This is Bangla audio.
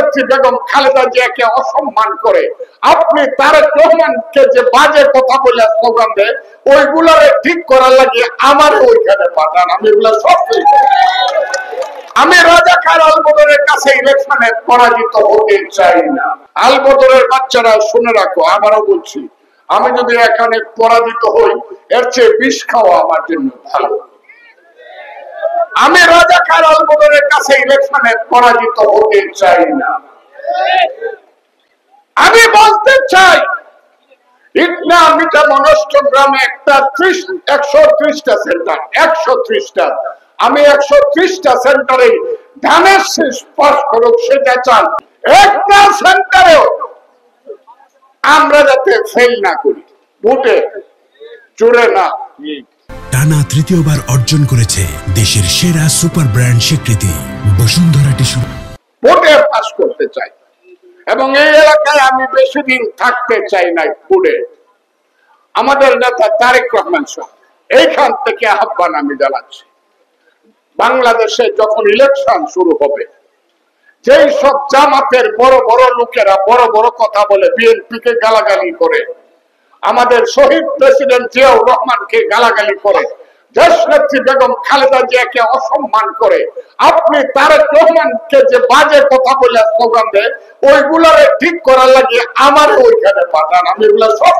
নেত্রী বেগম খালেদা জিয়াকে অসম্মান করে আপনি তারেক রহমানকে যে বাজে কথা বলে স্লোগান দেয় ওইগুলারে ঠিক করার লাগে আমার ওইখানে পাঠান। আমি এগুলো সব আমি রাজাকার আলবদরের কাছে ইলেকশনে পরাজিত হতে চাই না। আলবদরের বাচ্চারা শুনে রাখো, আমারও বলছি, আমি যদি এখানে পরাজিত হই এর চেয়ে বিষ খাওয়া আমার জন্য ভালো। আমি রাজাকার আলবদরের কাছে ইলেকশনে পরাজিত হতে চাই না। আমি বলতে চাই ইটনা মিটা মনস্ট গ্রামে একটা 130টা সেন্টার, 130টা, আমি 130টা সেন্টারে ধানের শেষ পাস করুক সেটা চান। একটা সেন্টারেও আমরা যাতে ফেল না করি, ভোটে চুরে না। টানা তৃতীয়বার অর্জন করেছে দেশের সেরা সুপার ব্র্যান্ড স্বীকৃতি বসুন্ধরা টিস্যু। ভোটে পাস করতে চাই এবং এই এলাকায় আমি বেশি দিন থাকতে চাই না। ভোটে আমাদের নেতা তারেক রহমান সাহেব এইখান থেকে আহ্বান আমি জানাচ্ছি, বাংলাদেশে যখন ইলেকশন শুরু হবে যেই সব জামাতের বড় বড় লোকেরা বড় বড় কথা বলে বিএনপিকে গালাগালি করে, আমাদের শহীদ প্রেসিডেন্ট জিয়াউর রহমানকে গালাগালি করে, দেশ নেত্রী বেগম খালেদা জিয়াকে অসম্মান করে আপনি তারেক রহমানকে যে বাজে কথা বলে স্লোগান দেয় ওইগুলারে ঠিক করার লাগে আমার ওইখানে পাঠান। আমি এগুলো সব